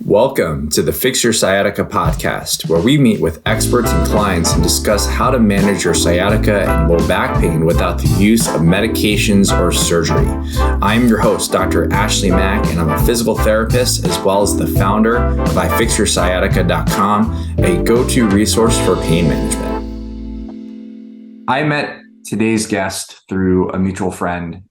Welcome to the Fix Your Sciatica podcast, where we meet with experts and clients and discuss how to manage your sciatica and low back pain without the use of medications or surgery. I'm your host, Dr. Ashley Mack, and I'm a physical therapist as well as the founder of ifixyoursciatica.com, a go-to resource for pain management. I met today's guest through a mutual friend.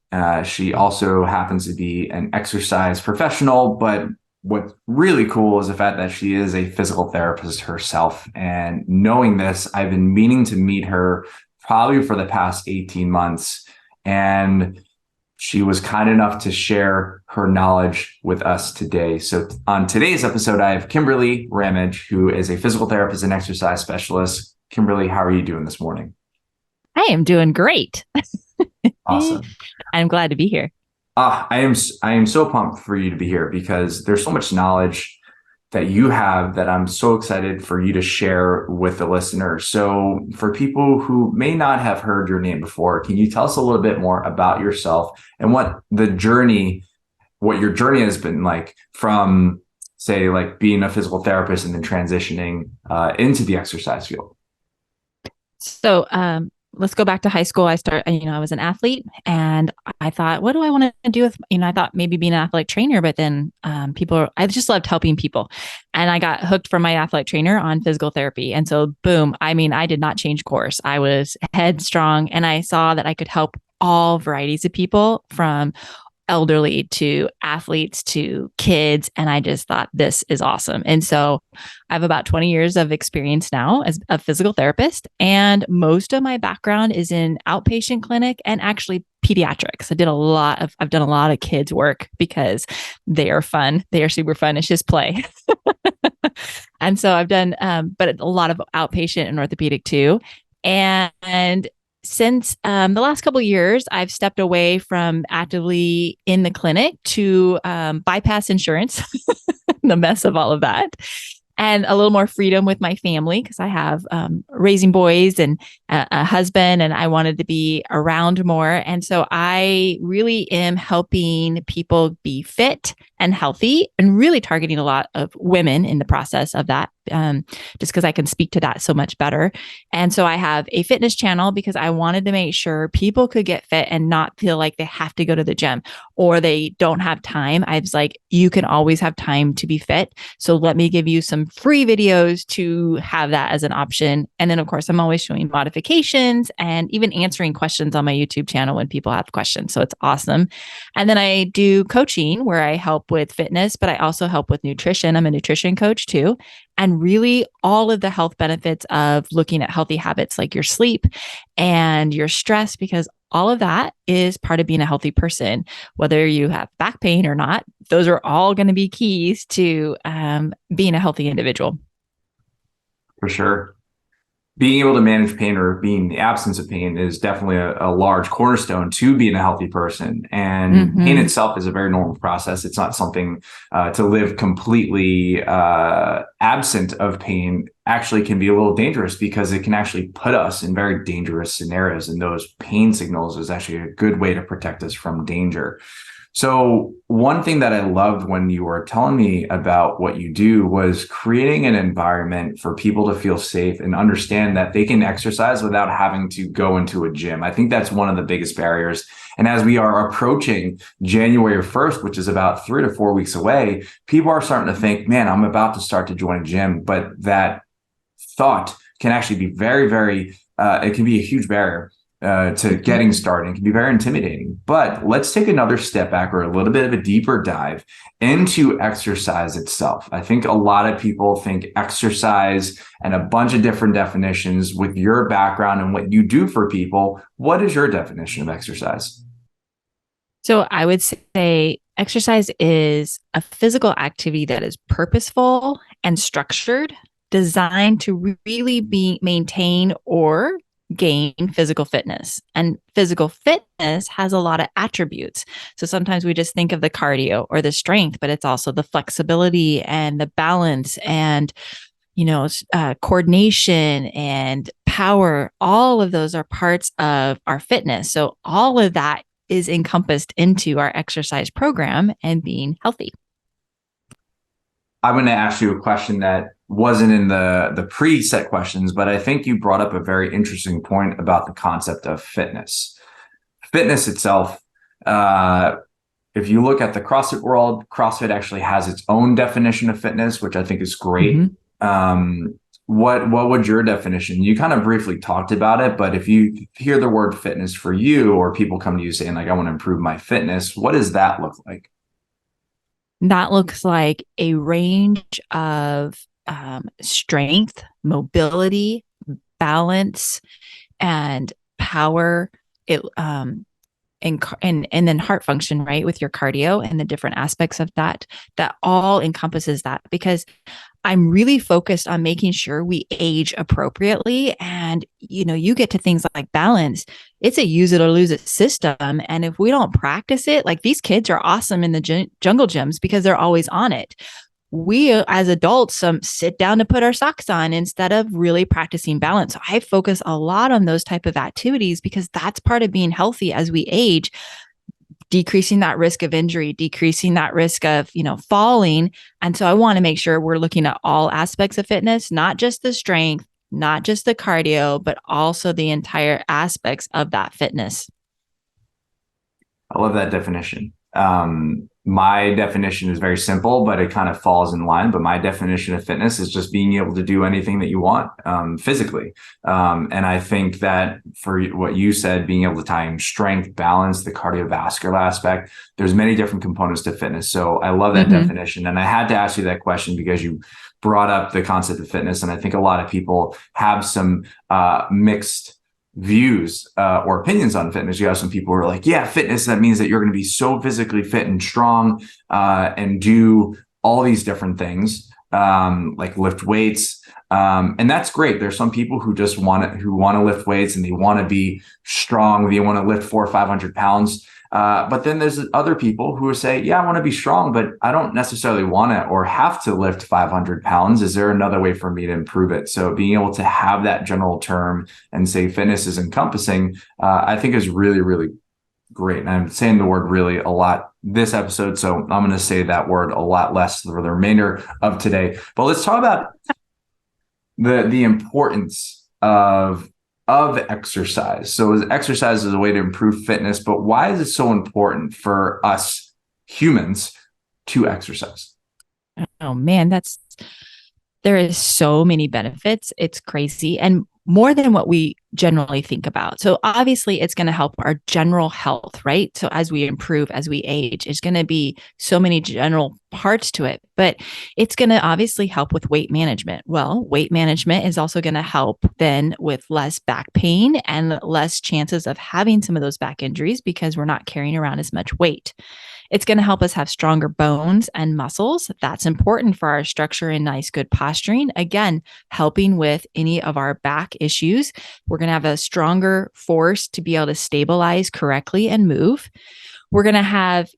She also happens to be an exercise professional, but what's really cool is the fact that she is a physical therapist herself. And knowing this, I've been meaning to meet her probably for the past 18 months. And she was kind enough to share her knowledge with us today. So on today's episode, I have Kimberly Ramage, who is a physical therapist and exercise specialist. Kimberly, how are you doing this morning? I am doing great. Awesome. I'm glad to be here. I am so pumped for you to be here because there's so much knowledge that you have that I'm so excited for you to share with the listeners. So for people who may not have heard your name before, can you tell us a little bit more about yourself and what your journey has been like from, say, like being a physical therapist and then transitioning into the exercise field? So, let's go back to high school. I was an athlete and I thought, what do I want to do with, I thought maybe being an athletic trainer, but then I just loved helping people. And I got hooked from my athletic trainer on physical therapy. And so boom, I did not change course. I was headstrong and I saw that I could help all varieties of people, from elderly to athletes to kids. And I just thought, this is awesome. And so I have about 20 years of experience now as a physical therapist. And most of my background is in outpatient clinic and actually pediatrics. I've done a lot of kids work because they are fun. They are super fun. It's just play. And so I've done, but a lot of outpatient and orthopedic too. And since the last couple of years, I've stepped away from actively in the clinic to bypass insurance, the mess of all of that, and a little more freedom with my family because I have raising boys and a husband, and I wanted to be around more. And so I really am helping people be fit and healthy and really targeting a lot of women in the process of that, just because I can speak to that so much better. And so I have a fitness channel because I wanted to make sure people could get fit and not feel like they have to go to the gym or they don't have time. I was like, you can always have time to be fit. So let me give you some free videos to have that as an option. And then of course, I'm always showing modifications and even answering questions on my YouTube channel when people have questions. So it's awesome. And then I do coaching where I help with fitness, but I also help with nutrition. I'm a nutrition coach too. And really all of the health benefits of looking at healthy habits like your sleep and your stress, because all of that is part of being a healthy person, whether you have back pain or not. Those are all going to be keys to being a healthy individual. For sure. Being able to manage pain or being the absence of pain is definitely a large cornerstone to being a healthy person. And pain itself is a very normal process. It's not something to live completely absent of pain actually can be a little dangerous because it can actually put us in very dangerous scenarios. And those pain signals is actually a good way to protect us from danger. So one thing that I loved when you were telling me about what you do was creating an environment for people to feel safe and understand that they can exercise without having to go into a gym. I think that's one of the biggest barriers. And as we are approaching January 1st, which is about 3 to 4 weeks away, people are starting to think, man, I'm about to start to join a gym. But that thought can actually be very, very, it can be a huge barrier to getting started. It can be very intimidating. But let's take another step back or a little bit of a deeper dive into exercise itself. I think a lot of people think exercise and a bunch of different definitions. With your background and what you do for people, what is your definition of exercise? So I would say exercise is a physical activity that is purposeful and structured, designed to really maintain or gain physical fitness. And physical fitness has a lot of attributes. So sometimes we just think of the cardio or the strength, but it's also the flexibility and the balance and coordination and power. All of those are parts of our fitness. So all of that is encompassed into our exercise program and being healthy. I'm going to ask you a question that wasn't in the preset questions, but I think you brought up a very interesting point about the concept of fitness. Fitness itself, if you look at the CrossFit world, CrossFit actually has its own definition of fitness, which I think is great. What would your definition? You kind of briefly talked about it, but if you hear the word fitness for you, or people come to you saying like, I want to improve my fitness, what does that look like? That looks like a range of strength, mobility, balance, and power. It and then heart function, right, with your cardio and the different aspects of that. That all encompasses that, because I'm really focused on making sure we age appropriately. And, you get to things like balance. It's a use it or lose it system. And if we don't practice it, like these kids are awesome in the jungle gyms because they're always on it. We as adults sit down to put our socks on instead of really practicing balance. So I focus a lot on those type of activities because that's part of being healthy as we age, decreasing that risk of injury, decreasing that risk of, falling. And so I want to make sure we're looking at all aspects of fitness, not just the strength, not just the cardio, but also the entire aspects of that fitness. I love that definition. My definition is very simple, but it kind of falls in line. But my definition of fitness is just being able to do anything that you want physically. And I think that for what you said, being able to tie in strength, balance, the cardiovascular aspect, there's many different components to fitness. So I love that definition. And I had to ask you that question because you brought up the concept of fitness. And I think a lot of people have some mixed views or opinions on fitness. You have some people who are like, yeah, fitness, that means that you're going to be so physically fit and strong and do all these different things, like lift weights. And that's great. There's some people who just want to lift weights and they want to be strong. They want to lift 400 or 500 pounds. But then there's other people who say, yeah, I want to be strong, but I don't necessarily want to or have to lift 500 pounds. Is there another way for me to improve it? So being able to have that general term and say fitness is encompassing, I think is really, really great. And I'm saying the word really a lot this episode, so I'm going to say that word a lot less for the remainder of today. But let's talk about the importance of exercise. So exercise is a way to improve fitness, but why is it so important for us humans to exercise? Oh man, there is so many benefits. It's crazy. And more than what we generally think about. So obviously it's going to help our general health, right? So as we improve, as we age, it's going to be so many general parts to it, but it's going to obviously help with weight management. Well, weight management is also going to help then with less back pain and less chances of having some of those back injuries because we're not carrying around as much weight. It's going to help us have stronger bones and muscles. That's important for our structure and nice, good posturing. Again, helping with any of our back issues. We're going to have a stronger force to be able to stabilize correctly and move. We're going to have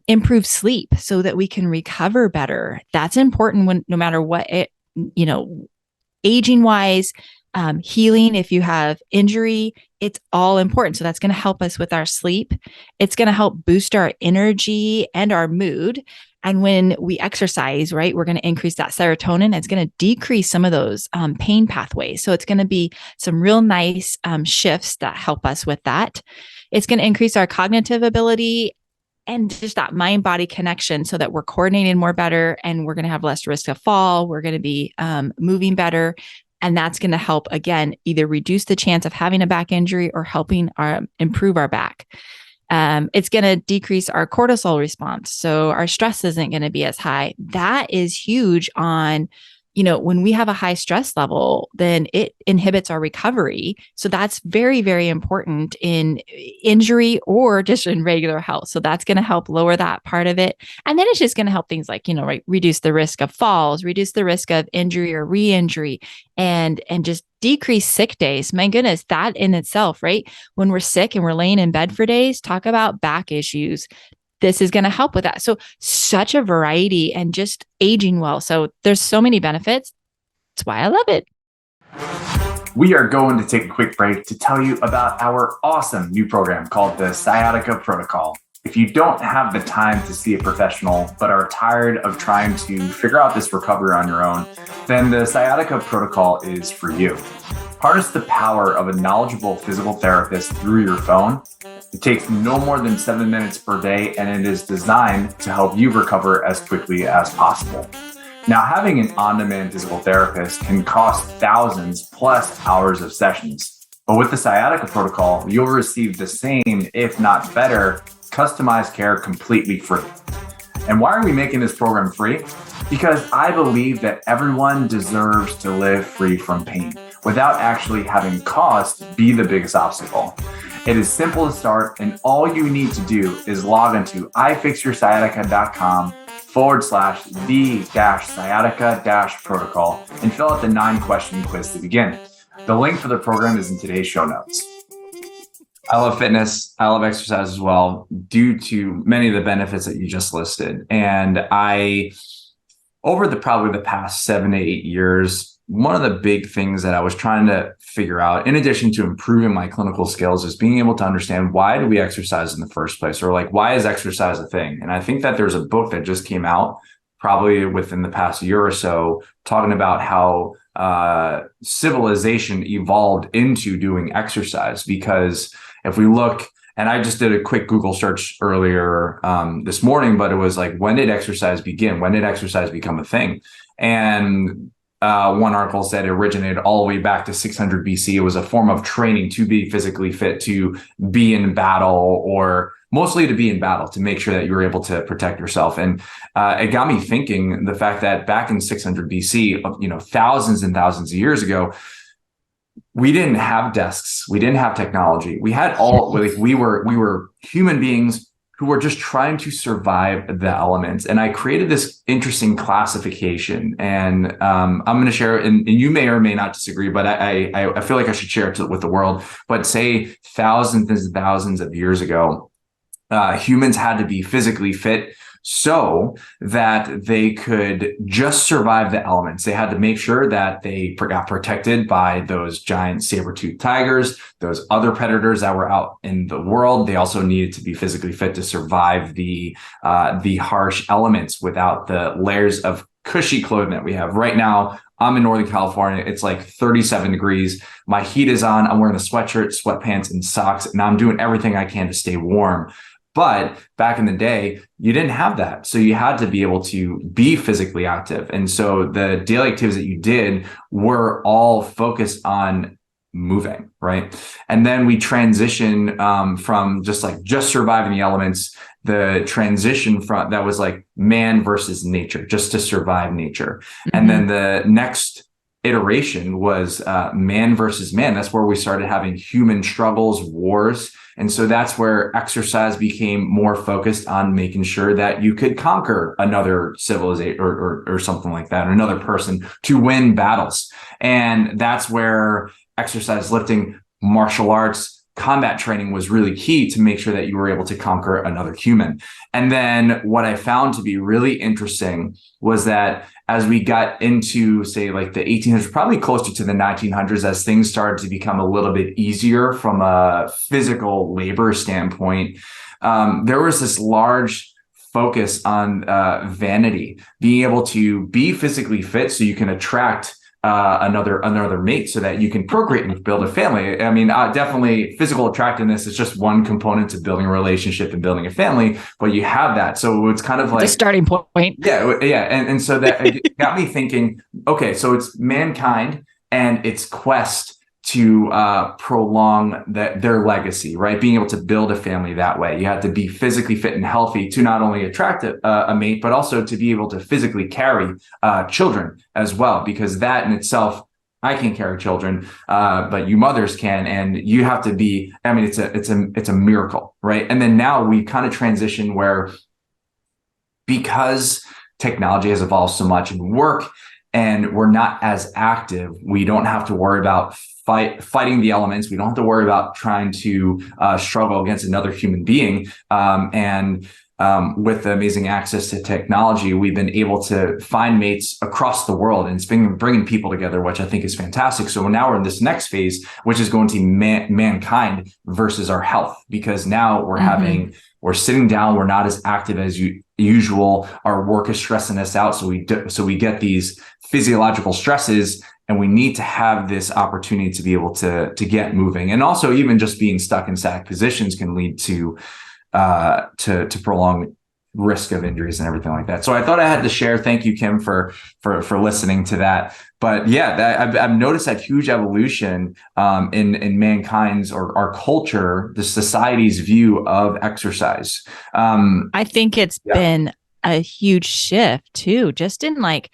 improved sleep so that we can recover better. That's important when no matter what aging wise, healing, if you have injury, it's all important. So that's going to help us with our sleep. It's going to help boost our energy and our mood. And when we exercise, right, we're going to increase that serotonin. It's going to decrease some of those pain pathways. So it's going to be some real nice shifts that help us with that. It's going to increase our cognitive ability and just that mind-body connection so that we're coordinating more better and we're going to have less risk of fall. We're going to be moving better. And that's going to help, again, either reduce the chance of having a back injury or helping improve our back. It's going to decrease our cortisol response. So our stress isn't going to be as high. That is huge on, when we have a high stress level, then it inhibits our recovery. So that's very, very important in injury or just in regular health. So that's going to help lower that part of it. And then it's just going to help things like, right, reduce the risk of falls, reduce the risk of injury or re-injury, and just decrease sick days. My goodness, that in itself, right? When we're sick and we're laying in bed for days, talk about back issues. This is going to help with that. So such a variety and just aging well. So there's so many benefits. That's why I love it. We are going to take a quick break to tell you about our awesome new program called the Sciatica Protocol. If you don't have the time to see a professional, but are tired of trying to figure out this recovery on your own, then the Sciatica protocol is for you. Harness the power of a knowledgeable physical therapist through your phone. It takes no more than 7 minutes per day, and it is designed to help you recover as quickly as possible. Now, having an on-demand physical therapist can cost thousands plus hours of sessions. But with the Sciatica protocol, you'll receive the same, if not better, customized care completely free. And why are we making this program free? Because I believe that everyone deserves to live free from pain without actually having cost be the biggest obstacle. It is simple to start, and all you need to do is log into ifixyoursciatica.com/the-sciatica-protocol and fill out the 9-question quiz to begin. The link for the program is in today's show notes. I love fitness. I love exercise as well, due to many of the benefits that you just listed. And over probably the past 7 to 8 years, one of the big things that I was trying to figure out, in addition to improving my clinical skills, is being able to understand, why do we exercise in the first place? Or like, why is exercise a thing? And I think that there's a book that just came out probably within the past year or so, talking about how civilization evolved into doing exercise. Because if we look, and I just did a quick Google search earlier this morning, but it was like, when did exercise begin? When did exercise become a thing? And one article said it originated all the way back to 600 BC. It was a form of training to be physically fit, to be in battle, or mostly to be in battle, to make sure that you were able to protect yourself. And it got me thinking, the fact that back in 600 BC, thousands and thousands of years ago, we didn't have desks, we didn't have technology. We had we were human beings who were just trying to survive the elements. And I created this interesting classification, and I'm going to share it, and you may or may not disagree, but I feel like I should share it with the world. But say thousands and thousands of years ago, humans had to be physically fit so that they could just survive the elements. They had to make sure that they got protected by those giant saber-toothed tigers, those other predators that were out in the world. They also needed to be physically fit to survive the harsh elements without the layers of cushy clothing that we have. Right now, I'm in Northern California. It's like 37 degrees. My heat is on. I'm wearing a sweatshirt, sweatpants, and socks, and I'm doing everything I can to stay warm. But back in the day, you didn't have that. So you had to be able to be physically active. And so the daily activities that you did were all focused on moving, right? And then we transition from just surviving the elements, the transition from that was like man versus nature, just to survive nature. Mm-hmm. And then the next iteration was man versus man. That's where we started having human struggles, wars. And so that's where exercise became more focused on making sure that you could conquer another civilization or something like that, or another person, to win battles. And that's where exercise, lifting, martial arts, combat training was really key to make sure that you were able to conquer another human. And then what I found to be really interesting was that as we got into, say, like the 1800s, probably closer to the 1900s, as things started to become a little bit easier from a physical labor standpoint, there was this large focus on vanity, being able to be physically fit so you can attract another mate, so that you can procreate and build a family. I mean, definitely physical attractiveness is just one component to building a relationship and building a family, but you have that. So it's kind of like the starting point. Yeah. And so that it got me thinking, okay, so it's mankind and its quest to prolong their legacy, right? Being able to build a family that way. You have to be physically fit and healthy to not only attract a mate, but also to be able to physically carry children as well, because that in itself, I can carry children, but you mothers can, and you have to be, I mean, it's a miracle, right? And then now we kind of transition where, because technology has evolved so much in work and we're not as active, we don't have to worry about fighting the elements. We don't have to worry about trying to struggle against another human being. And with the amazing access to technology, we've been able to find mates across the world, and it's been bringing people together, which I think is fantastic. So now we're in this next phase, which is going to be mankind versus our health, because now we're sitting down, we're not as active as usual. Our work is stressing us out, so we get these physiological stresses, and we need to have this opportunity to be able to get moving. And also, even just being stuck in static positions can lead to prolong risk of injuries and everything like that. So I thought I had to share. Thank you, Kim, for listening to that. But yeah, I've noticed that huge evolution in mankind's, or our culture, the society's view of exercise. I think it's been a huge shift too, just in like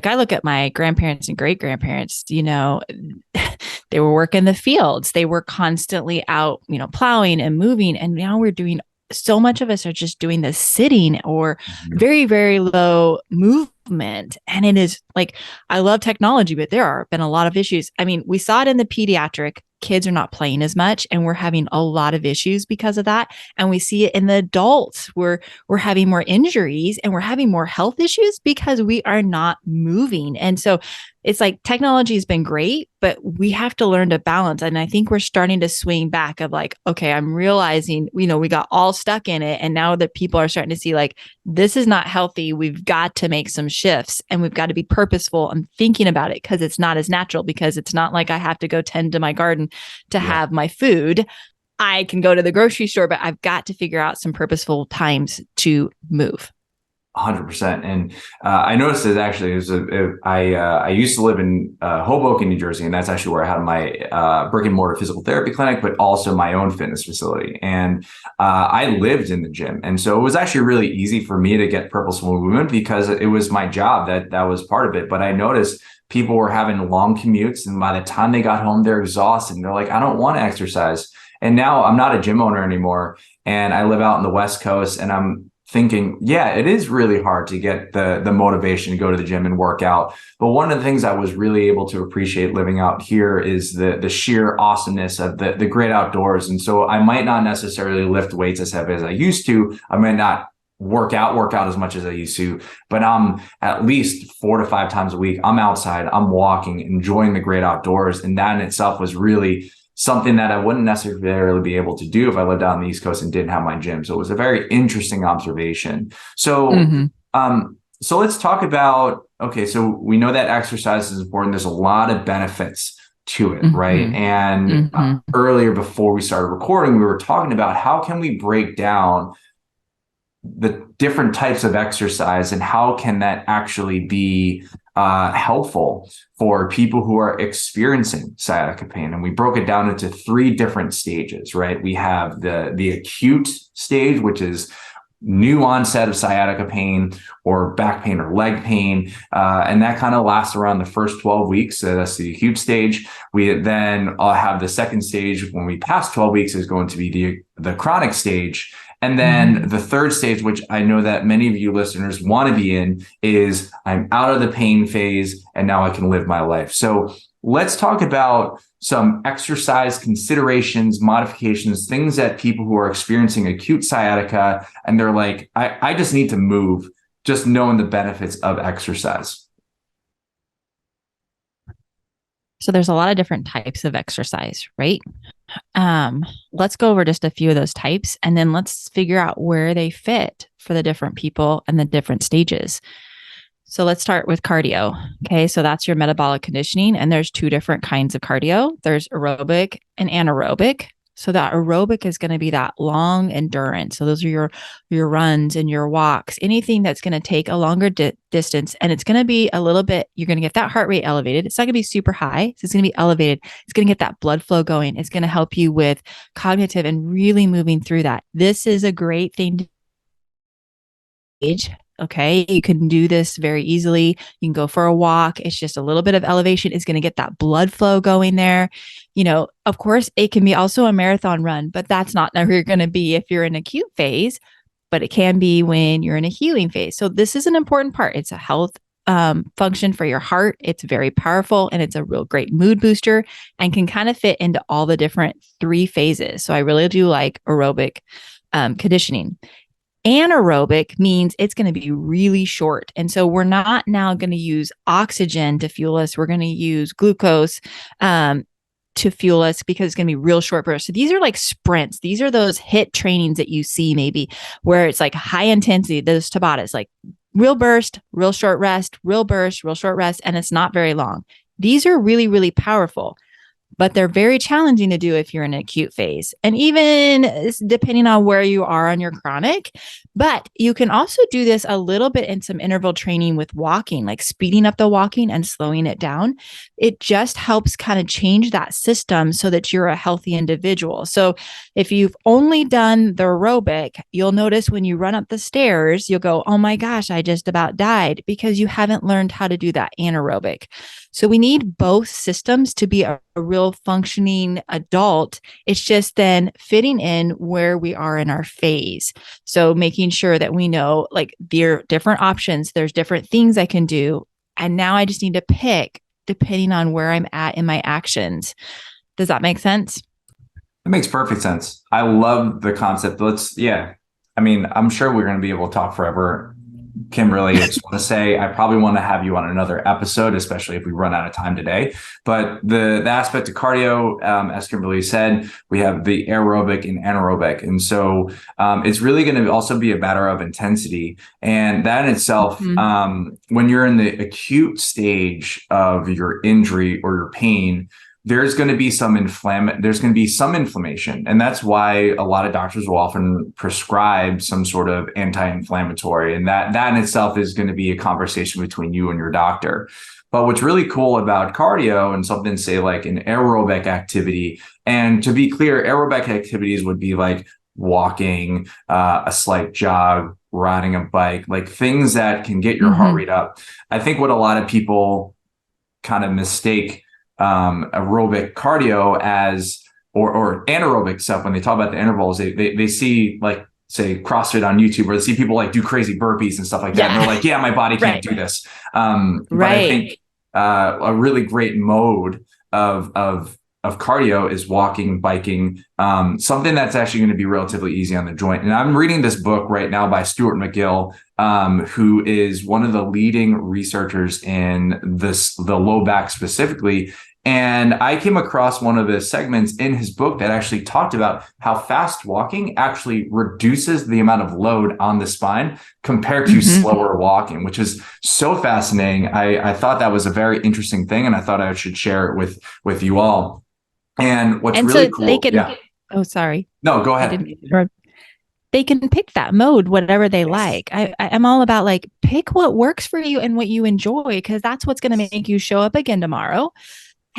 I look at my grandparents and great grandparents, they were working the fields, they were constantly out, plowing and moving. And now we're doing, so much of us are just doing this sitting or very, very low movement. And it is like, I love technology, but there have been a lot of issues. I mean, we saw it in the pediatric. Kids are not playing as much, and we're having a lot of issues because of that. And we see it in the adults. We're having more injuries, and we're having more health issues because we are not moving. And so it's like technology has been great, but we have to learn to balance. And I think we're starting to swing back of like, okay, I'm realizing, we got all stuck in it. And now that people are starting to see like, this is not healthy. We've got to make some shifts, and we've got to be purposeful and thinking about it, because it's not as natural, because it's not like I have to go tend to my garden to have my food. I can go to the grocery store, but I've got to figure out some purposeful times to move. 100%. And I noticed it actually. I used to live in Hoboken, New Jersey, and that's actually where I had my brick and mortar physical therapy clinic, but also my own fitness facility. And I lived in the gym, and so it was actually really easy for me to get purposeful movement because it was my job. That was part of it. But I noticed people were having long commutes, and by the time they got home, they're exhausted. And they're like, I don't want to exercise. And now I'm not a gym owner anymore, and I live out in the West Coast, and I'm thinking, yeah, it is really hard to get the motivation to go to the gym and work out. But one of the things I was really able to appreciate living out here is the sheer awesomeness of the great outdoors. And so I might not necessarily lift weights as heavy as I used to. I might not work out as much as I used to, but I'm at least 4 to 5 times a week. I'm outside, I'm walking, enjoying the great outdoors. And that in itself was really something that I wouldn't necessarily be able to do if I lived out on the East Coast and didn't have my gym. So it was a very interesting observation. So, so let's talk about, okay, so we know that exercise is important. There's a lot of benefits to it, right? And earlier, before we started recording, we were talking about how can we break down the different types of exercise and how can that actually be helpful for people who are experiencing sciatica pain. And we broke it down into 3 different stages, right? We have the acute stage, which is new onset of sciatica pain or back pain or leg pain. And that kind of lasts around the first 12 weeks. So that's the acute stage. We then have the second stage when we pass 12 weeks is going to be the chronic stage. And then the third stage, which I know that many of you listeners want to be in, is I'm out of the pain phase and now I can live my life. So let's talk about some exercise considerations, modifications, things that people who are experiencing acute sciatica and they're like, I just need to move, just knowing the benefits of exercise. So there's a lot of different types of exercise, right? Let's go over just a few of those types, and then let's figure out where they fit for the different people and the different stages. So let's start with cardio. Okay. So that's your metabolic conditioning. And there's 2 different kinds of cardio. There's aerobic and anaerobic. So that aerobic is going to be that long endurance. So those are your runs and your walks, anything that's going to take a longer distance. And it's going to be a little bit, you're going to get that heart rate elevated. It's not going to be super high. So it's going to be elevated. It's going to get that blood flow going. It's going to help you with cognitive and really moving through that. This is a great thing to age. Okay. You can do this very easily. You can go for a walk. It's just a little bit of elevation. It's going to get that blood flow going there. Of course, it can be also a marathon run, but that's not where you're going to be if you're in acute phase, but it can be when you're in a healing phase. So this is an important part. It's a health function for your heart. It's very powerful, and it's a real great mood booster and can kind of fit into all the different 3 phases. So I really do like aerobic conditioning. Anaerobic means it's going to be really short. And so we're not now going to use oxygen to fuel us. We're going to use glucose to fuel us because it's going to be real short bursts. So these are like sprints. These are those HIIT trainings that you see maybe where it's like high intensity, those Tabatas, like real burst, real short rest, real burst, real short rest, and it's not very long. These are really, really powerful, but they're very challenging to do if you're in an acute phase. And even depending on where you are on your chronic, but you can also do this a little bit in some interval training with walking, like speeding up the walking and slowing it down. It just helps kind of change that system so that you're a healthy individual. So if you've only done the aerobic, you'll notice when you run up the stairs, you'll go, oh my gosh, I just about died, because you haven't learned how to do that anaerobic. So we need both systems to be a real functioning adult. It's just then fitting in where we are in our phase. So making sure that we know like there are different options, there's different things I can do. And now I just need to pick depending on where I'm at in my actions. Does that make sense? It makes perfect sense. I love the concept. Yeah. I mean, I'm sure we're going to be able to talk forever. Kimberly, I just want to say I probably want to have you on another episode, especially if we run out of time today. But the aspect of cardio, as Kimberly said, we have the aerobic and anaerobic. And so it's really going to also be a matter of intensity. And that in itself, when you're in the acute stage of your injury or your pain, there's going to be some inflammation. And that's why a lot of doctors will often prescribe some sort of anti-inflammatory. And that in itself is going to be a conversation between you and your doctor. But what's really cool about cardio and something, say like an aerobic activity, and to be clear, aerobic activities would be like walking, a slight jog, riding a bike, like things that can get your heart rate up. I think what a lot of people kind of mistake aerobic cardio as or anaerobic stuff when they talk about the intervals, they see like say CrossFit on YouTube, or they see people like do crazy burpees and stuff like that. And they're like, yeah, my body can't do this. But I think a really great mode of cardio is walking, biking, something that's actually going to be relatively easy on the joint. And I'm reading this book right now by Stuart McGill, who is one of the leading researchers in the low back specifically. And I came across one of the segments in his book that actually talked about how fast walking actually reduces the amount of load on the spine compared to slower walking, which is so fascinating. I thought that was a very interesting thing, and I thought I should share it with you all. And what's really so cool. They can, oh, sorry. No, go ahead. They can pick that mode, whatever they like. I'm all about like, pick what works for you and what you enjoy, because that's what's going to make you show up again tomorrow.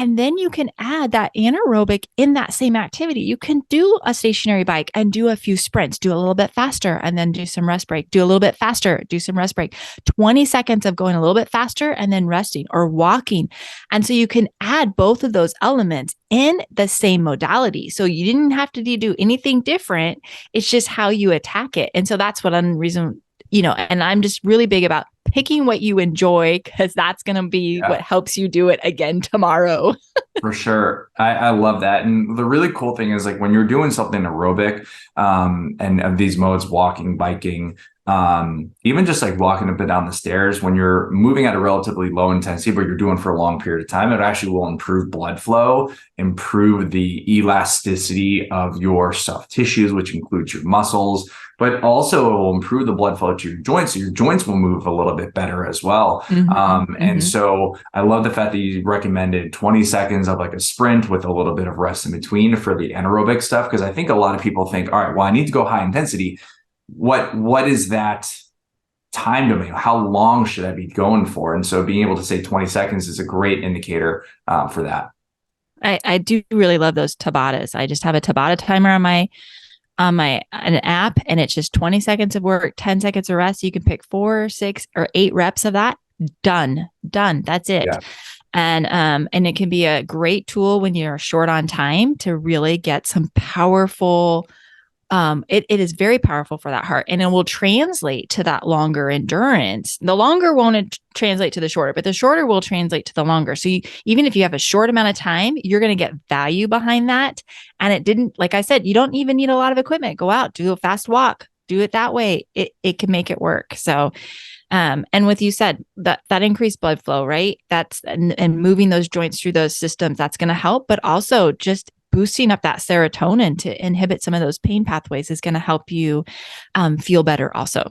And then you can add that anaerobic in that same activity. You can do a stationary bike and do a few sprints, do a little bit faster, and then do some rest break, do a little bit faster, do some rest break, 20 seconds of going a little bit faster and then resting or walking. And so you can add both of those elements in the same modality. So you didn't have to do anything different. It's just how you attack it. And so that's what and I'm just really big about picking what you enjoy, because that's going to be what helps you do it again tomorrow. For sure. I love that. And the really cool thing is like when you're doing something aerobic, and of these modes, walking, biking, even just like walking up and down the stairs, when you're moving at a relatively low intensity, but you're doing for a long period of time, it actually will improve blood flow, improve the elasticity of your soft tissues, which includes your muscles, but also it will improve the blood flow to your joints. So your joints will move a little bit better as well. And so I love the fact that you recommended 20 seconds of like a sprint with a little bit of rest in between for the anaerobic stuff. Because I think a lot of people think, all right, well, I need to go high intensity. What is that time domain? How long should I be going for? And so being able to say 20 seconds is a great indicator for that. I do really love those Tabatas. I just have a Tabata timer on an app, and it's just 20 seconds of work, 10 seconds of rest. You can pick 4, 6, or 8 reps of that. Done. That's it. Yeah. And it can be a great tool when you're short on time to really get some powerful. It is very powerful for that heart, and it will translate to that longer endurance. The longer won't translate to the shorter, but the shorter will translate to the longer. So even if you have a short amount of time, you're going to get value behind that. And it didn't, like I said, you don't even need a lot of equipment. Go out, do a fast walk, do it that way, it can make it work. So and with you said that increased blood flow, right? That's and moving those joints through those systems, that's going to help. But also just boosting up that serotonin to inhibit some of those pain pathways is going to help you feel better also.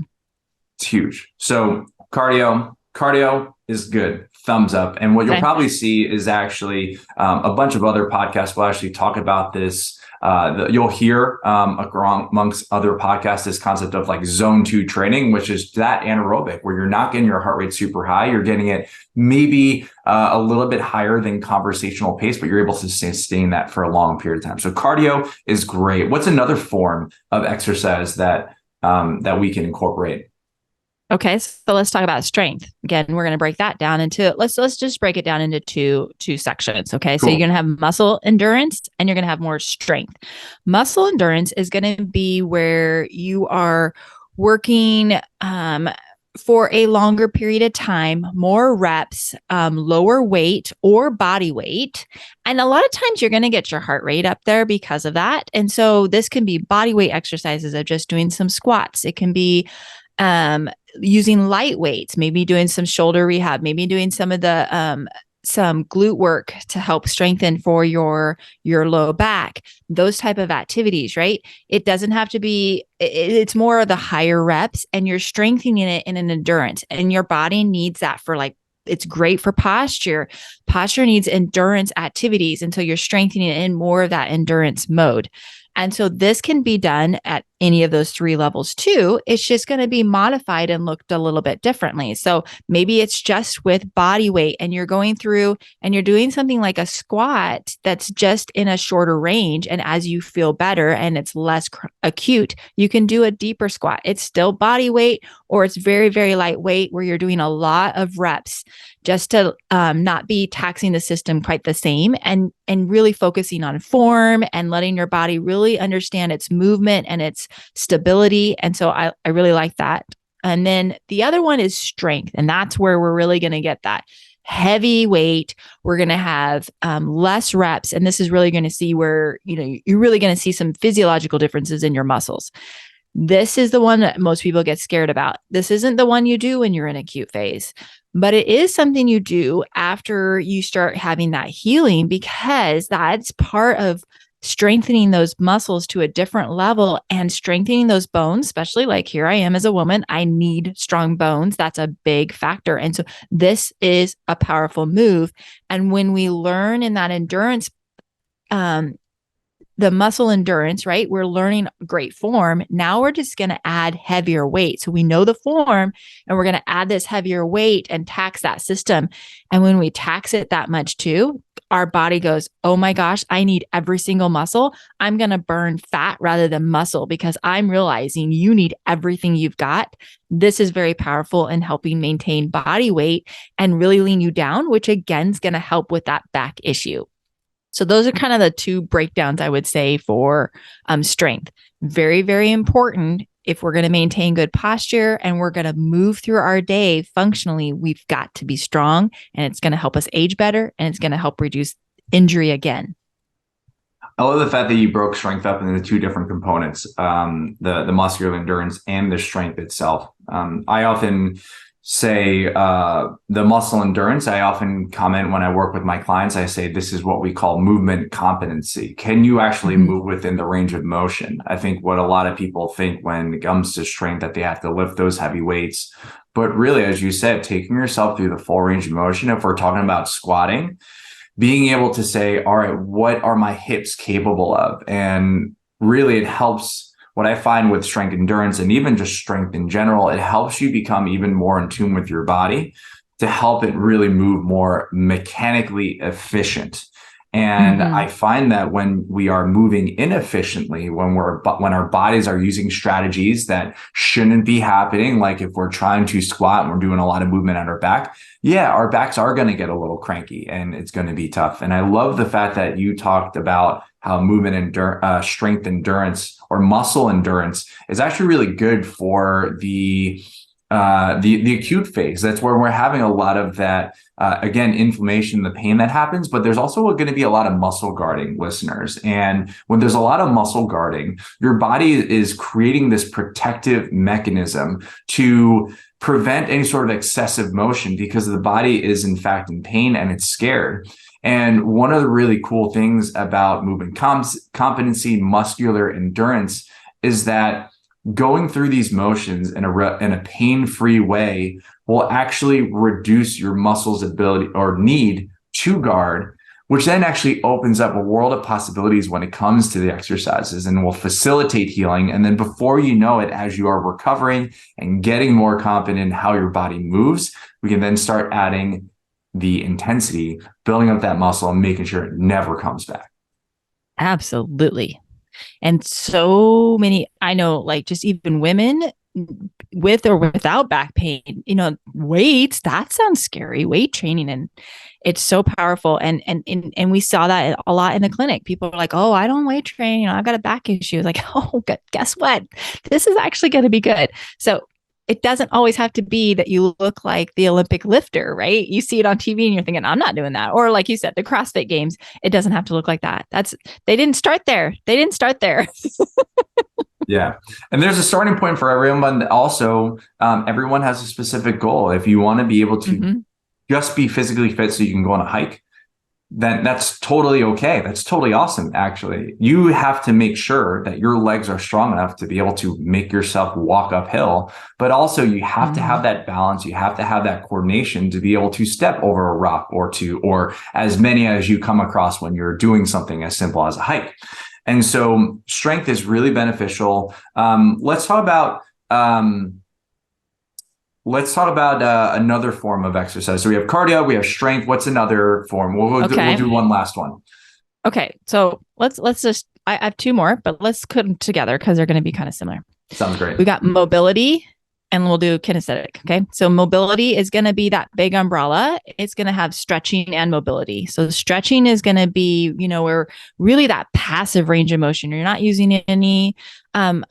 It's huge. So cardio is good. Thumbs up. And what you'll probably see is actually a bunch of other podcasts will actually talk about this. You'll hear amongst other podcasts this concept of like zone 2 training, which is that anaerobic where you're not getting your heart rate super high. You're getting it maybe a little bit higher than conversational pace, but you're able to sustain that for a long period of time. So cardio is great. What's another form of exercise that we can incorporate? Okay, so let's talk about strength. Again, we're going to break that down into let's just break it down into two sections. Okay, cool. So you're going to have muscle endurance and you're going to have more strength. Muscle endurance is going to be where you are working for a longer period of time, more reps, lower weight or body weight. And a lot of times you're going to get your heart rate up there because of that. And so this can be body weight exercises of just doing some squats. It can be using light weights, maybe doing some shoulder rehab, maybe doing some of the some glute work to help strengthen for your low back, those type of activities, right? It doesn't have to be, it's more of the higher reps and you're strengthening it in an endurance, and your body needs that for like, it's great for posture. Posture needs endurance activities. And so you're strengthening it in more of that endurance mode. And so this can be done at any of those 3 levels too. It's just going to be modified and looked a little bit differently. So maybe it's just with body weight and you're going through and you're doing something like a squat that's just in a shorter range. And as you feel better and it's less acute, you can do a deeper squat. It's still body weight, or it's very, very lightweight where you're doing a lot of reps just to not be taxing the system quite the same, and really focusing on form and letting your body really understand its movement and its stability. And so I really like that. And then the other one is strength. And that's where we're really going to get that heavy weight. We're going to have less reps. And this is really going to see where, you're really going to see some physiological differences in your muscles. This is the one that most people get scared about. This isn't the one you do when you're in acute phase, but it is something you do after you start having that healing, because that's part of strengthening those muscles to a different level and strengthening those bones, especially like here I am as a woman, I need strong bones. That's a big factor. And so this is a powerful move. And when we learn in that endurance, the muscle endurance, right? We're learning great form. Now we're just going to add heavier weight. So we know the form and we're going to add this heavier weight and tax that system. And when we tax it that much too, our body goes, oh my gosh, I need every single muscle. I'm going to burn fat rather than muscle because I'm realizing you need everything you've got. This is very powerful in helping maintain body weight and really lean you down, which again is going to help with that back issue. So those are kind of the 2 breakdowns I would say for strength. Very, very important. If we're going to maintain good posture and we're going to move through our day functionally, we've got to be strong, and it's going to help us age better, and it's going to help reduce injury again. I love the fact that you broke strength up into 2 different components, the muscular endurance and the strength itself. I often say the muscle endurance, I often comment when I work with my clients, I say, this is what we call movement competency. Can you actually move within the range of motion? I think what a lot of people think when it comes to strength, that they have to lift those heavy weights. But really, as you said, taking yourself through the full range of motion, if we're talking about squatting, being able to say, all right, what are my hips capable of? And really it helps. What I find with strength endurance and even just strength in general, it helps you become even more in tune with your body to help it really move more mechanically efficient. And I find that when we are moving inefficiently, when our bodies are using strategies that shouldn't be happening, like if we're trying to squat and we're doing a lot of movement on our back, our backs are going to get a little cranky and it's going to be tough. And I love the fact that you talked about how strength endurance or muscle endurance is actually really good for the the acute phase. That's where we're having a lot of that, again, inflammation, the pain that happens, but there's also going to be a lot of muscle guarding, listeners. And when there's a lot of muscle guarding, your body is creating this protective mechanism to prevent any sort of excessive motion, because the body is in fact in pain and it's scared. And one of the really cool things about movement competency, muscular endurance, is that going through these motions in a pain-free way will actually reduce your muscles' ability or need to guard, which then actually opens up a world of possibilities when it comes to the exercises and will facilitate healing. And then before you know it, as you are recovering and getting more confident in how your body moves, we can then start adding the intensity, building up that muscle and making sure it never comes back. Absolutely. And so many, I know, like just even women with or without back pain, weights, that sounds scary, weight training. And it's so powerful. And we saw that a lot in the clinic. People are like, oh, I don't weight train. I've got a back issue. It's like, oh, guess what? This is actually going to be good. So it doesn't always have to be that you look like the Olympic lifter, right? You see it on TV and you're thinking, I'm not doing that. Or like you said, the CrossFit games, it doesn't have to look like that. They didn't start there. Yeah. And there's a starting point for everyone, but also everyone has a specific goal. If you want to be able to just be physically fit so you can go on a hike, then that's totally okay. That's totally awesome. Actually, you have to make sure that your legs are strong enough to be able to make yourself walk uphill, but also you have to have that balance. You have to have that coordination to be able to step over a rock or two, or as many as you come across when you're doing something as simple as a hike. And so strength is really beneficial. Let's talk about another form of exercise. So we have cardio, we have strength. What's another form? We'll do one last one. Okay. So let's just, I have two more, but let's put them together because they're going to be kind of similar. Sounds great. We got mobility and we'll do kinesthetic. Okay. So mobility is going to be that big umbrella. It's going to have stretching and mobility. So stretching is going to be, where really that passive range of motion. You're not using any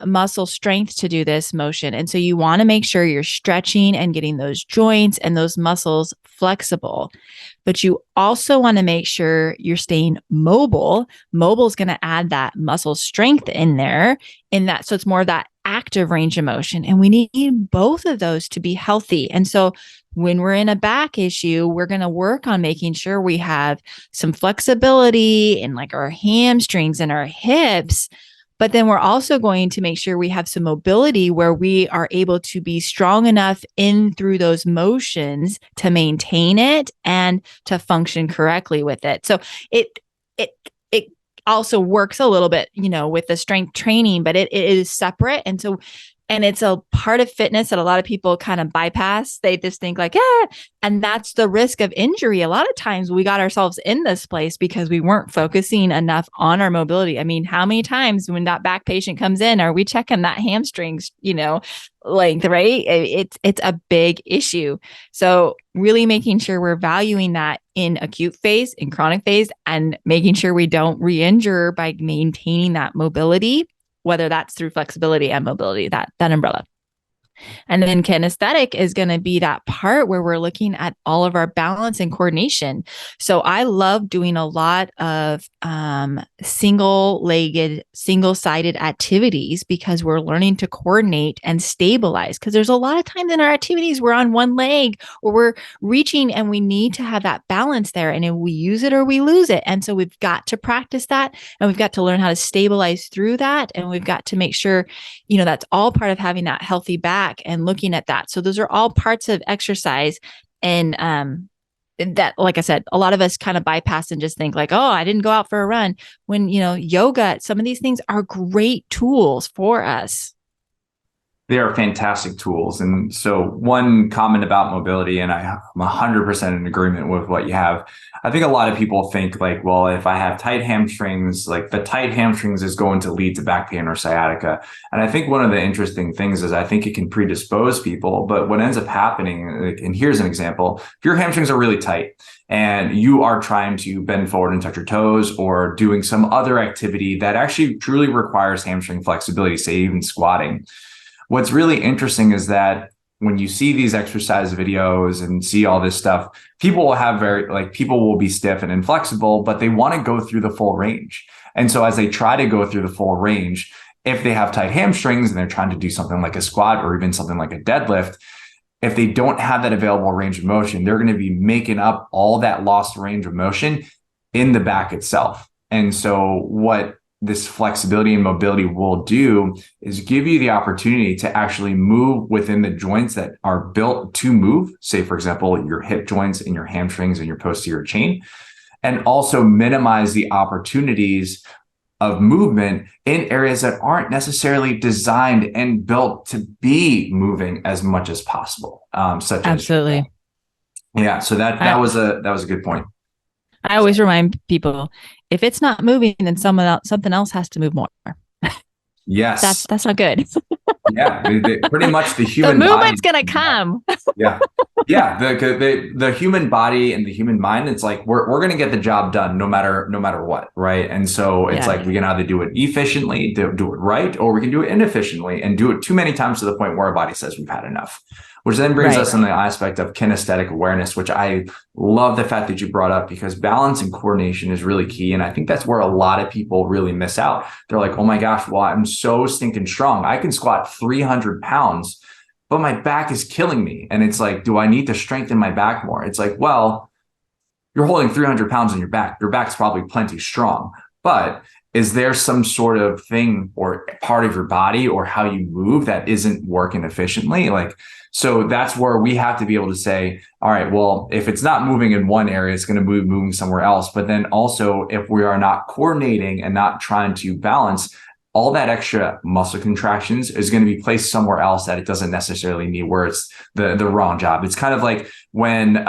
muscle strength to do this motion. And so you want to make sure you're stretching and getting those joints and those muscles flexible. But you also want to make sure you're staying mobile. Mobile is going to add that muscle strength in there so it's more of that active range of motion. And we need both of those to be healthy. And so when we're in a back issue, we're going to work on making sure we have some flexibility in like our hamstrings and our hips. But then we're also going to make sure we have some mobility where we are able to be strong enough in through those motions to maintain it and to function correctly with it. So it also works a little bit, with the strength training, but it is separate. And it's a part of fitness that a lot of people kind of bypass. They just think like, and that's the risk of injury. A lot of times we got ourselves in this place because we weren't focusing enough on our mobility. I mean, how many times when that back patient comes in, are we checking that hamstrings, length, right? It's a big issue. So really making sure we're valuing that in acute phase, in chronic phase, and making sure we don't re-injure by maintaining that mobility, whether that's through flexibility and mobility, that umbrella. And then kinesthetic is going to be that part where we're looking at all of our balance and coordination. So I love doing a lot of single-legged, single-sided activities because we're learning to coordinate and stabilize. Because there's a lot of times in our activities, we're on one leg or we're reaching and we need to have that balance there. And if we use it or we lose it. And so we've got to practice that and we've got to learn how to stabilize through that. And we've got to make sure, that's all part of having that healthy back and looking at that. So those are all parts of exercise. And that, like I said, a lot of us kind of bypass and just think like, oh, I didn't go out for a run. When, yoga, some of these things are great tools for us. They are fantastic tools. And so one comment about mobility, and I'm 100% in agreement with what you have. I think a lot of people think like, well, if I have tight hamstrings, like the tight hamstrings is going to lead to back pain or sciatica. And I think one of the interesting things is I think it can predispose people, but what ends up happening, and here's an example, if your hamstrings are really tight and you are trying to bend forward and touch your toes or doing some other activity that actually truly requires hamstring flexibility, say even squatting, what's really interesting is that when you see these exercise videos and see all this stuff, people will have people will be stiff and inflexible, but they want to go through the full range. And so as they try to go through the full range, if they have tight hamstrings and they're trying to do something like a squat or even something like a deadlift, if they don't have that available range of motion, they're going to be making up all that lost range of motion in the back itself. And so what this flexibility and mobility will do is give you the opportunity to actually move within the joints that are built to move. Say, for example, your hip joints and your hamstrings and your posterior chain, and also minimize the opportunities of movement in areas that aren't necessarily designed and built to be moving as much as possible. Such Absolutely. As, yeah. So that was a good point. I always remind people, if it's not moving, then something else has to move more. Yes. That's not good. Yeah. Pretty much the human the movement's going to come. Yeah. Yeah. The human body and the human mind, it's like, we're going to get the job done no matter what. Right. And so it's like, we can either do it efficiently, do it right, or we can do it inefficiently and do it too many times to the point where our body says we've had enough. Which then brings us in the aspect of kinesthetic awareness, which I love the fact that you brought up, because balance and coordination is really key. And I think that's where a lot of people really miss out. They're like, oh my gosh, well, I'm so stinking strong. I can squat 300 pounds, but my back is killing me. And it's like, do I need to strengthen my back more? It's like, well, you're holding 300 pounds on your back. Your back's probably plenty strong, but is there some sort of thing or part of your body or how you move that isn't working efficiently? So that's where we have to be able to say, all right, well, if it's not moving in one area, it's going to moving somewhere else. But then also, if we are not coordinating and not trying to balance, all that extra muscle contractions is going to be placed somewhere else that it doesn't necessarily need, where it's the wrong job. It's kind of like when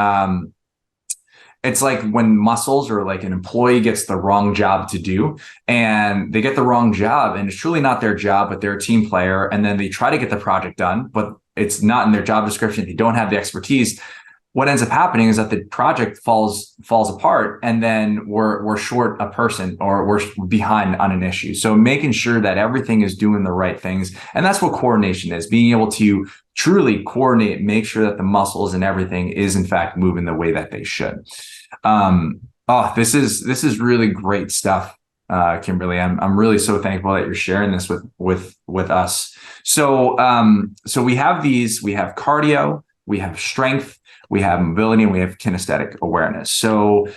muscles or like an employee gets the wrong job to do, and they get the wrong job and it's truly not their job, but they're a team player. And then they try to get the project done, but it's not in their job description. They don't have the expertise. What ends up happening is that the project falls apart, and then we're short a person or we're behind on an issue. So making sure that everything is doing the right things. And that's what coordination is, being able to truly coordinate, make sure that the muscles and everything is in fact moving the way that they should. This is really great stuff, Kimberly. I'm really so thankful that you're sharing this with us. So we have cardio, we have strength, we have mobility, and we have kinesthetic awareness. So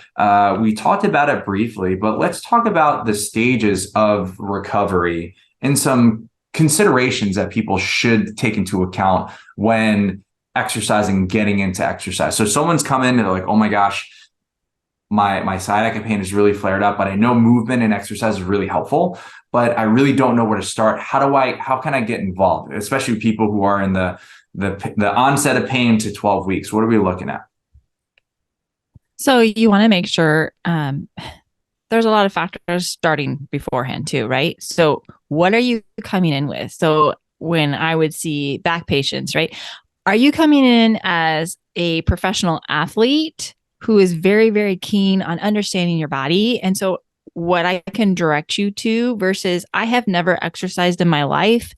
we talked about it briefly, but let's talk about the stages of recovery and some considerations that people should take into account when exercising, getting into exercise. So someone's come in and they're like, oh my gosh, my sciatica pain is really flared up, but I know movement and exercise is really helpful, but I really don't know where to start. How can I get involved? Especially people who are in the onset of pain to 12 weeks. What are we looking at? So you want to make sure there's a lot of factors starting beforehand too, right? So what are you coming in with? So when I would see back patients, right? Are you coming in as a professional athlete who is very, very keen on understanding your body? And so what I can direct you to versus I have never exercised in my life,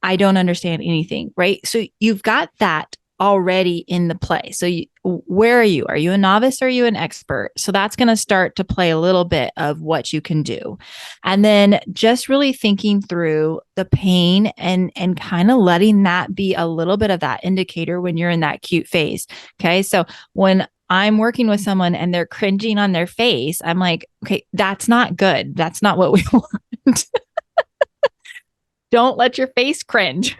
I don't understand anything, right? So you've got that already in the play. So where are you? Are you a novice or are you an expert? So that's going to start to play a little bit of what you can do. And then just really thinking through the pain and kind of letting that be a little bit of that indicator when you're in that acute phase. Okay. So when I'm working with someone and they're cringing on their face, I'm like, okay, that's not good. That's not what we want. Don't let your face cringe.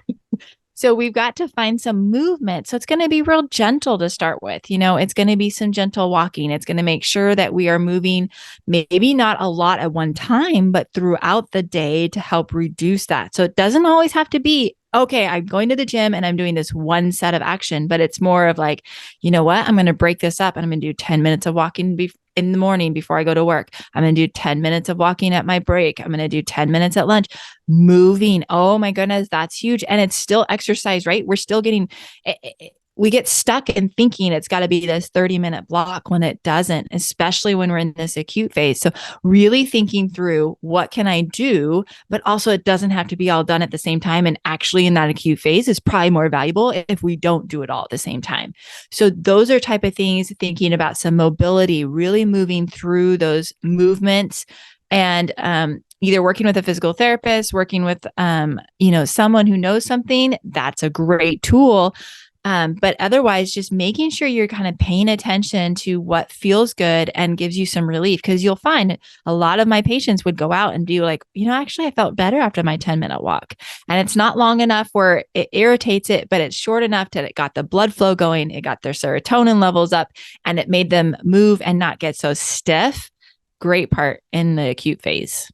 So we've got to find some movement. So it's going to be real gentle to start with. It's going to be some gentle walking. It's going to make sure that we are moving, maybe not a lot at one time, but throughout the day to help reduce that. So it doesn't always have to be, okay, I'm going to the gym and I'm doing this one set of action, but it's more of like, you know what? I'm going to break this up and I'm going to do 10 minutes of walking in the morning before I go to work. I'm going to do 10 minutes of walking at my break. I'm going to do 10 minutes at lunch. Moving. Oh my goodness, that's huge. And it's still exercise, right? We're still getting, we get stuck in thinking it's got to be this 30-minute block when it doesn't, especially when we're in this acute phase. So really thinking through what can I do, but also it doesn't have to be all done at the same time. And actually in that acute phase is probably more valuable if we don't do it all at the same time. So those are type of things, thinking about some mobility, really moving through those movements, and either working with a physical therapist, working with, someone who knows something. That's a great tool. But otherwise, just making sure you're kind of paying attention to what feels good and gives you some relief. Because you'll find a lot of my patients would go out and do like, actually, I felt better after my 10-minute walk. And it's not long enough where it irritates it, but it's short enough that it got the blood flow going, it got their serotonin levels up, and it made them move and not get so stiff. Great part in the acute phase.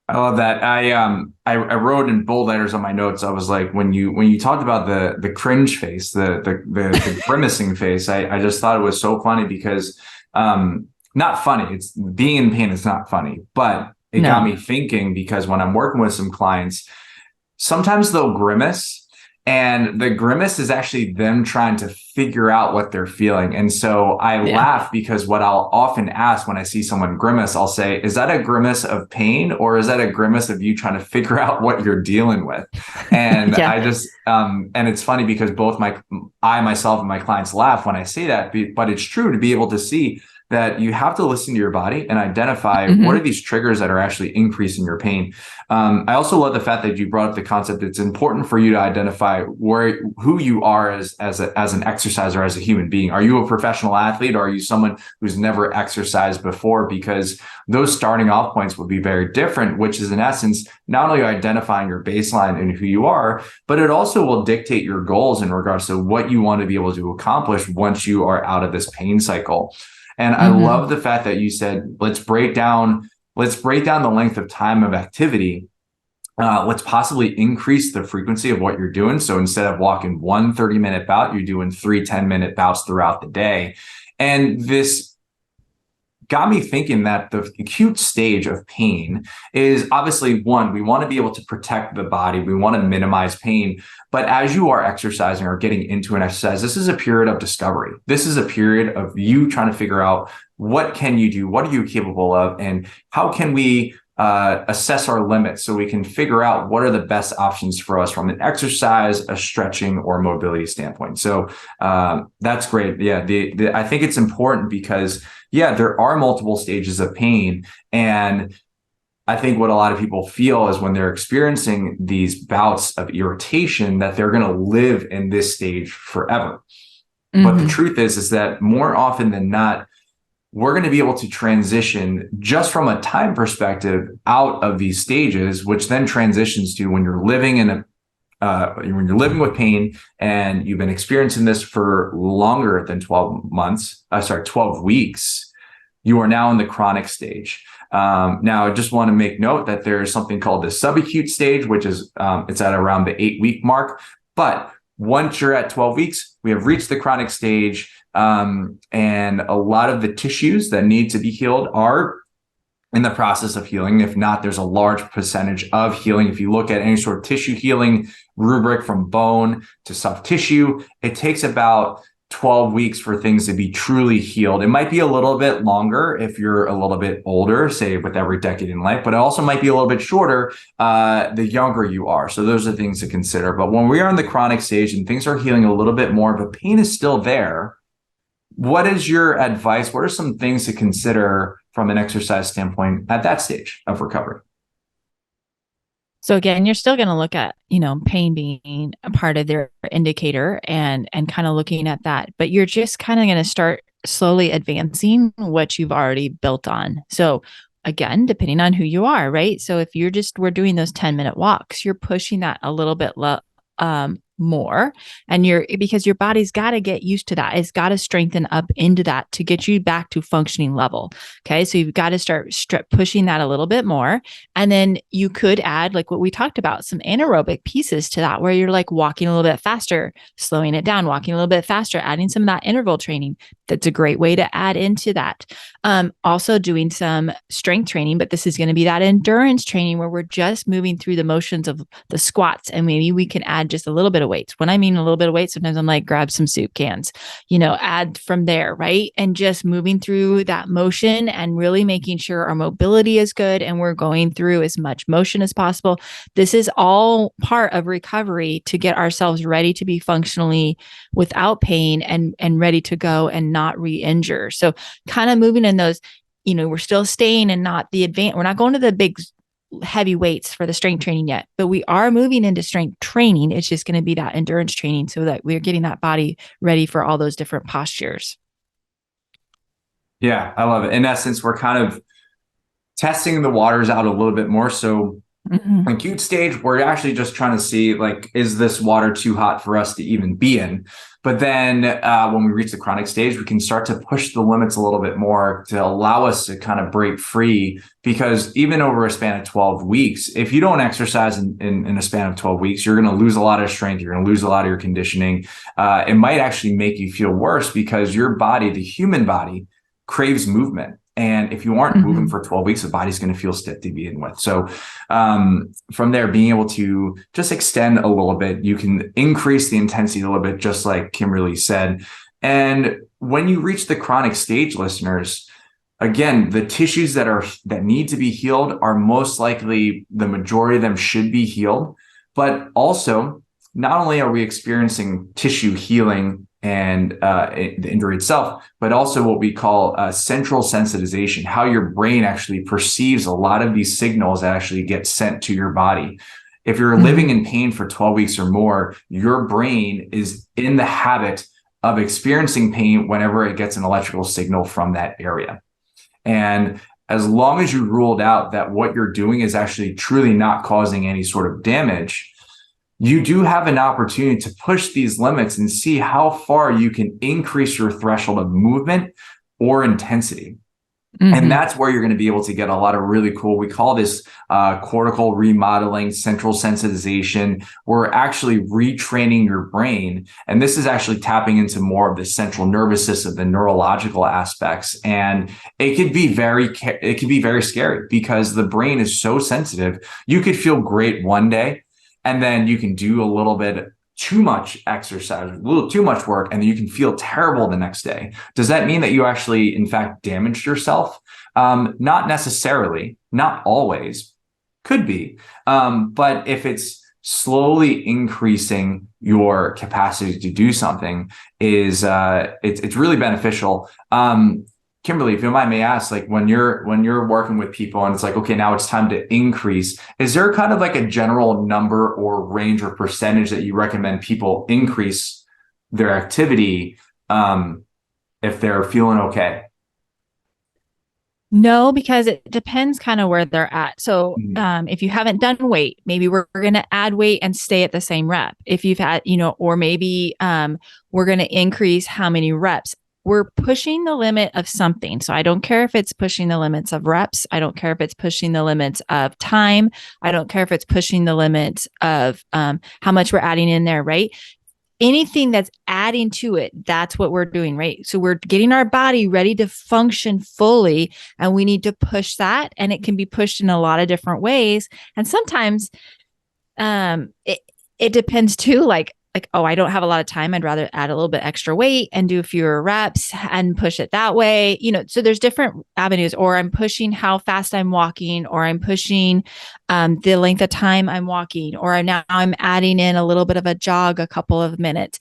I love that. I wrote in bold letters on my notes. I was like, when you talked about the cringe face, the grimacing face, I just thought it was so funny because not funny. It's being in pain is not funny, but it got me thinking, because when I'm working with some clients, sometimes they'll grimace. And the grimace is actually them trying to figure out what they're feeling. And so I laugh, because what I'll often ask when I see someone grimace, I'll say, is that a grimace of pain, or is that a grimace of you trying to figure out what you're dealing with? And I just, and it's funny because both myself and my clients laugh when I say that, but it's true to be able to see that you have to listen to your body and identify what are these triggers that are actually increasing your pain. I also love the fact that you brought up the concept. It's important for you to identify who you are as an exerciser, as a human being. Are you a professional athlete, or are you someone who's never exercised before? Because those starting off points will be very different, which is in essence not only identifying your baseline and who you are, but it also will dictate your goals in regards to what you want to be able to accomplish once you are out of this pain cycle. And I love the fact that you said, let's break down the length of time of activity. Let's possibly increase the frequency of what you're doing. So instead of walking 1 30-minute bout, you're doing 3 10-minute bouts throughout the day. And this got me thinking that the acute stage of pain is obviously one, we want to be able to protect the body. We want to minimize pain. But as you are exercising or getting into an exercise, this is a period of discovery. This is a period of you trying to figure out what can you do? What are you capable of? And how can we assess our limits so we can figure out what are the best options for us from an exercise, a stretching, or mobility standpoint. So that's great. Yeah, I think it's important because, there are multiple stages of pain. And I think what a lot of people feel is when they're experiencing these bouts of irritation, that they're going to live in this stage forever. But the truth is that more often than not, we're going to be able to transition just from a time perspective out of these stages, which then transitions to when you're living when you're living with pain and you've been experiencing this for longer than 12 weeks, you are now in the chronic stage. Now, I just want to make note that there's something called the subacute stage, which is it's at around the 8-week mark. But once you're at 12 weeks, we have reached the chronic stage. And a lot of the tissues that need to be healed are in the process of healing. If not, there's a large percentage of healing. If you look at any sort of tissue healing rubric from bone to soft tissue, it takes about 12 weeks for things to be truly healed. It might be a little bit longer if you're a little bit older, say with every decade in life, but it also might be a little bit shorter the younger you are. So those are things to consider. But when we are in the chronic stage and things are healing a little bit more, but pain is still there, what is your advice? What are some things to consider from an exercise standpoint at that stage of recovery? So again, you're still going to look at, pain being a part of their indicator and kind of looking at that, but you're just kind of going to start slowly advancing what you've already built on. So again, depending on who you are, right? So if we're doing those 10-minute walks, you're pushing that a little bit more, and because your body's got to get used to that. It's got to strengthen up into that to get you back to functioning level. Okay. So you've got to start pushing that a little bit more. And then you could add, like what we talked about, some anaerobic pieces to that, where you're like walking a little bit faster, slowing it down, walking a little bit faster, adding some of that interval training. That's a great way to add into that. Also doing some strength training, but this is going to be that endurance training where we're just moving through the motions of the squats. And maybe we can add just a little bit of of weights. When I mean a little bit of weight, sometimes I'm like, grab some soup cans, add from there, right? And just moving through that motion and really making sure our mobility is good and we're going through as much motion as possible. This is all part of recovery to get ourselves ready to be functionally without pain and ready to go and not re-injure. So kind of moving in those, we're still staying and not the advanced, we're not going to the big heavy weights for the strength training yet, but we are moving into strength training. It's just going to be that endurance training so that we're getting that body ready for all those different postures. Yeah, I love it. In essence, we're kind of testing the waters out a little bit more. So acute stage, we're actually just trying to see, like, is this water too hot for us to even be in? But then when we reach the chronic stage, we can start to push the limits a little bit more to allow us to kind of break free. Because even over a span of 12 weeks, if you don't exercise in a span of 12 weeks, you're going to lose a lot of strength. You're going to lose a lot of your conditioning. It might actually make you feel worse because your body, the human body, craves movement. And if you aren't moving for 12 weeks, the body's going to feel stiff to begin with. So from there, being able to just extend a little bit, you can increase the intensity a little bit, just like Kimberly said. And when you reach the chronic stage, listeners, again, the tissues that need to be healed are most likely, the majority of them should be healed. But also, not only are we experiencing tissue healing and the injury itself, but also what we call central sensitization, how your brain actually perceives a lot of these signals that actually get sent to your body. If you're living in pain for 12 weeks or more, your brain is in the habit of experiencing pain whenever it gets an electrical signal from that area. And as long as you ruled out that what you're doing is actually truly not causing any sort of damage, you do have an opportunity to push these limits and see how far you can increase your threshold of movement or intensity. And that's where you're going to be able to get a lot of really cool, we call this cortical remodeling, central sensitization. We're actually retraining your brain. And this is actually tapping into more of the central nervous system, the neurological aspects. And it could be very scary because the brain is so sensitive. You could feel great one day, and then you can do a little bit too much exercise, a little too much work, and then you can feel terrible the next day. Does that mean that you actually, in fact, damaged yourself? Not necessarily, not always, could be. But if it's slowly increasing your capacity to do something, it's really beneficial. Kimberly, if you don't mind me ask, like when you're working with people and it's like, okay, now it's time to increase, is there kind of like a general number or range or percentage that you recommend people increase their activity if they're feeling okay? No, because it depends kind of where they're at. So if you haven't done weight, maybe we're going to add weight and stay at the same rep. If you've had, or maybe we're going to increase how many reps. We're pushing the limit of something. So I don't care if it's pushing the limits of reps. I don't care if it's pushing the limits of time. I don't care if it's pushing the limits of how much we're adding in there, right? Anything that's adding to it, that's what we're doing, right? So we're getting our body ready to function fully, and we need to push that. And it can be pushed in a lot of different ways. And sometimes it depends too, like, oh, I don't have a lot of time. I'd rather add a little bit extra weight and do fewer reps and push it that way. So there's different avenues, or I'm pushing how fast I'm walking, or I'm pushing the length of time I'm walking, or now I'm adding in a little bit of a jog, a couple of minutes.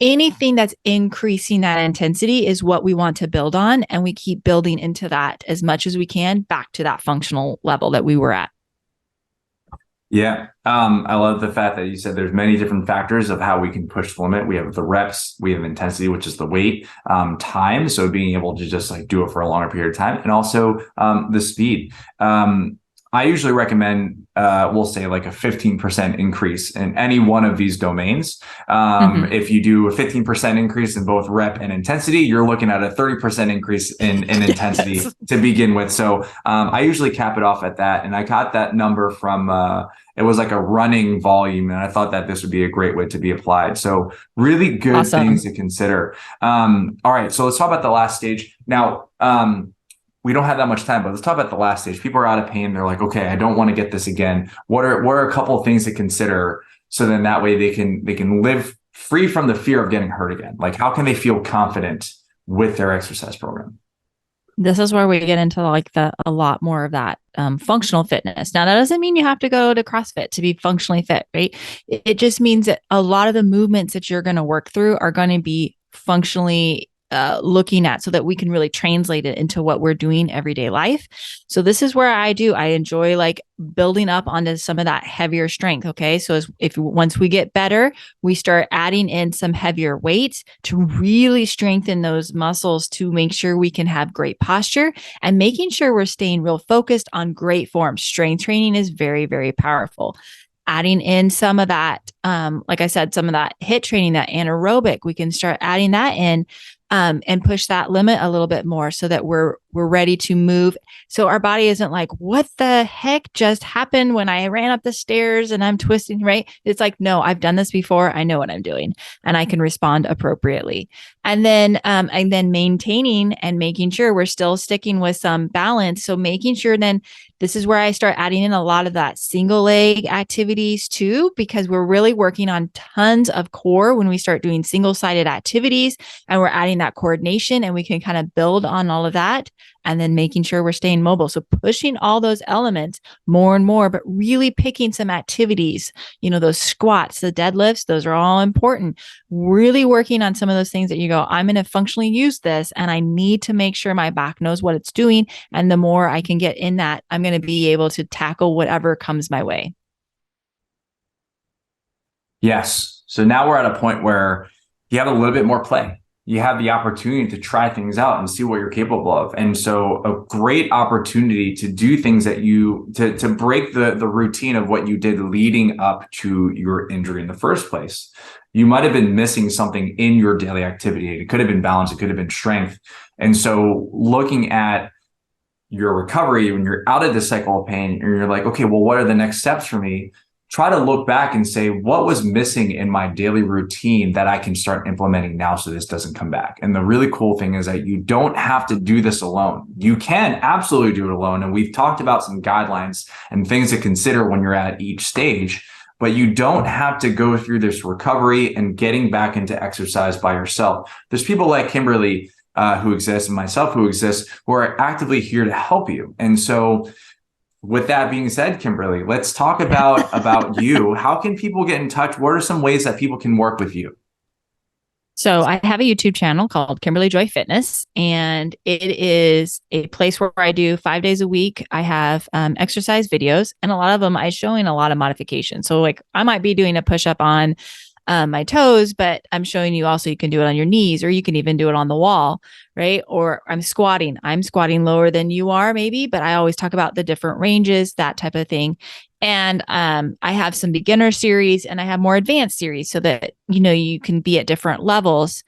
Anything that's increasing that intensity is what we want to build on. And we keep building into that as much as we can back to that functional level that we were at. Yeah. I love the fact that you said there's many different factors of how we can push the limit. We have the reps, we have intensity, which is the weight, time. So being able to just like do it for a longer period of time, and also the speed. I usually recommend, we'll say like a 15% increase in any one of these domains. If you do a 15% increase in both rep and intensity, you're looking at a 30% increase in intensity to begin with. So I usually cap it off at that. And I got that number from, it was like a running volume. And I thought that this would be a great way to be applied. So really good things to consider. All right. So let's talk about the last stage. Now, we don't have that much time, but let's talk about the last stage. People are out of pain. They're like, okay, I don't want to get this again. What are a couple of things to consider So then that way they can live free from the fear of getting hurt again. Like, how can they feel confident with their exercise program? This is where we get into like a lot more of that functional fitness. Now, that doesn't mean you have to go to CrossFit to be functionally fit, right? It just means that a lot of the movements that you're going to work through are going to be functionally looking at, so that we can really translate it into what we're doing everyday life. So this is where I enjoy like building up onto some of that heavier strength. Okay. So once we get better, we start adding in some heavier weights to really strengthen those muscles, to make sure we can have great posture, and making sure we're staying real focused on great form. Strength training is very, very powerful. Adding in some of that, like I said, some of that HIIT training, that anaerobic, we can start adding that in, and push that limit a little bit more, so that we're ready to move. So our body isn't like, what the heck just happened when I ran up the stairs and I'm twisting, right? It's like, no, I've done this before. I know what I'm doing, and I can respond appropriately. And then maintaining and making sure we're still sticking with some balance. So making sure then, this is where I start adding in a lot of that single leg activities too, because we're really working on tons of core when we start doing single sided activities, and we're adding that coordination, and we can kind of build on all of that, and then making sure we're staying mobile. So pushing all those elements more and more, but really picking some activities, those squats, the deadlifts, those are all important. Really working on some of those things that you go, I'm going to functionally use this, and I need to make sure my back knows what it's doing. And the more I can get in that, I'm going to be able to tackle whatever comes my way. Yes. So now we're at a point where you have a little bit more play. You have the opportunity to try things out and see what you're capable of. And so a great opportunity to do things that to break the routine of what you did leading up to your injury in the first place. You might have been missing something in your daily activity. It could have been balance. It could have been strength. And so looking at your recovery, when you're out of the cycle of pain, and you're like, okay, well, what are the next steps for me? Try to look back and say, what was missing in my daily routine that I can start implementing now so this doesn't come back? And the really cool thing is that you don't have to do this alone. You can absolutely do it alone. And we've talked about some guidelines and things to consider when you're at each stage, but you don't have to go through this recovery and getting back into exercise by yourself. There's people like Kimberly who exists, and myself who exists, who are actively here to help you. And so with that being said, Kimberly, let's talk about you. How can people get in touch? What are some ways that people can work with you? So I have a YouTube channel called Kimberly Joy Fitness, and it is a place where I do 5 days a week. I have exercise videos, and a lot of them I'm showing a lot of modifications. So like I might be doing a push-up on my toes, but I'm showing you also you can do it on your knees, or you can even do it on the wall, right? Or I'm squatting lower than you are maybe, but I always talk about the different ranges, that type of thing. And I have some beginner series, and I have more advanced series, so that, you can be at different levels.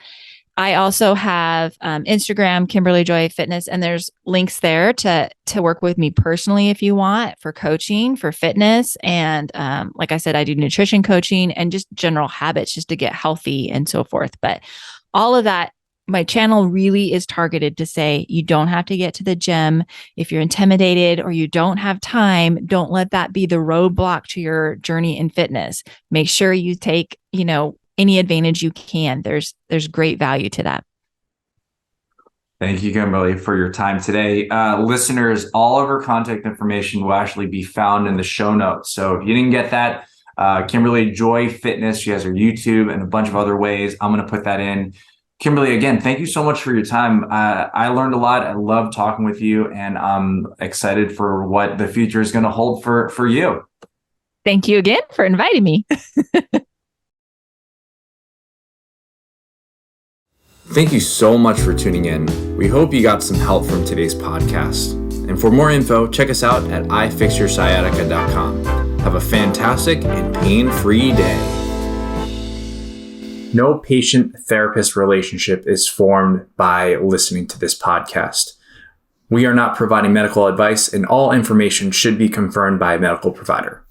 I also have Instagram, Kimberly Joy Fitness, and there's links there to work with me personally if you want, for coaching, for fitness. And like I said, I do nutrition coaching and just general habits just to get healthy and so forth. But all of that, my channel really is targeted to say, you don't have to get to the gym. If you're intimidated or you don't have time, don't let that be the roadblock to your journey in fitness. Make sure you take, any advantage you can. There's great value to that. Thank you, Kimberly, for your time today. Listeners, all of her contact information will actually be found in the show notes. So if you didn't get that, Kimberly Joy Fitness, she has her YouTube and a bunch of other ways. I'm going to put that in. Kimberly, again, thank you so much for your time. I learned a lot. I love talking with you, and I'm excited for what the future is going to hold for you. Thank you again for inviting me. Thank you so much for tuning in. We hope you got some help from today's podcast. And for more info, check us out at ifixyoursciatica.com. Have a fantastic and pain-free day. No patient-therapist relationship is formed by listening to this podcast. We are not providing medical advice, and all information should be confirmed by a medical provider.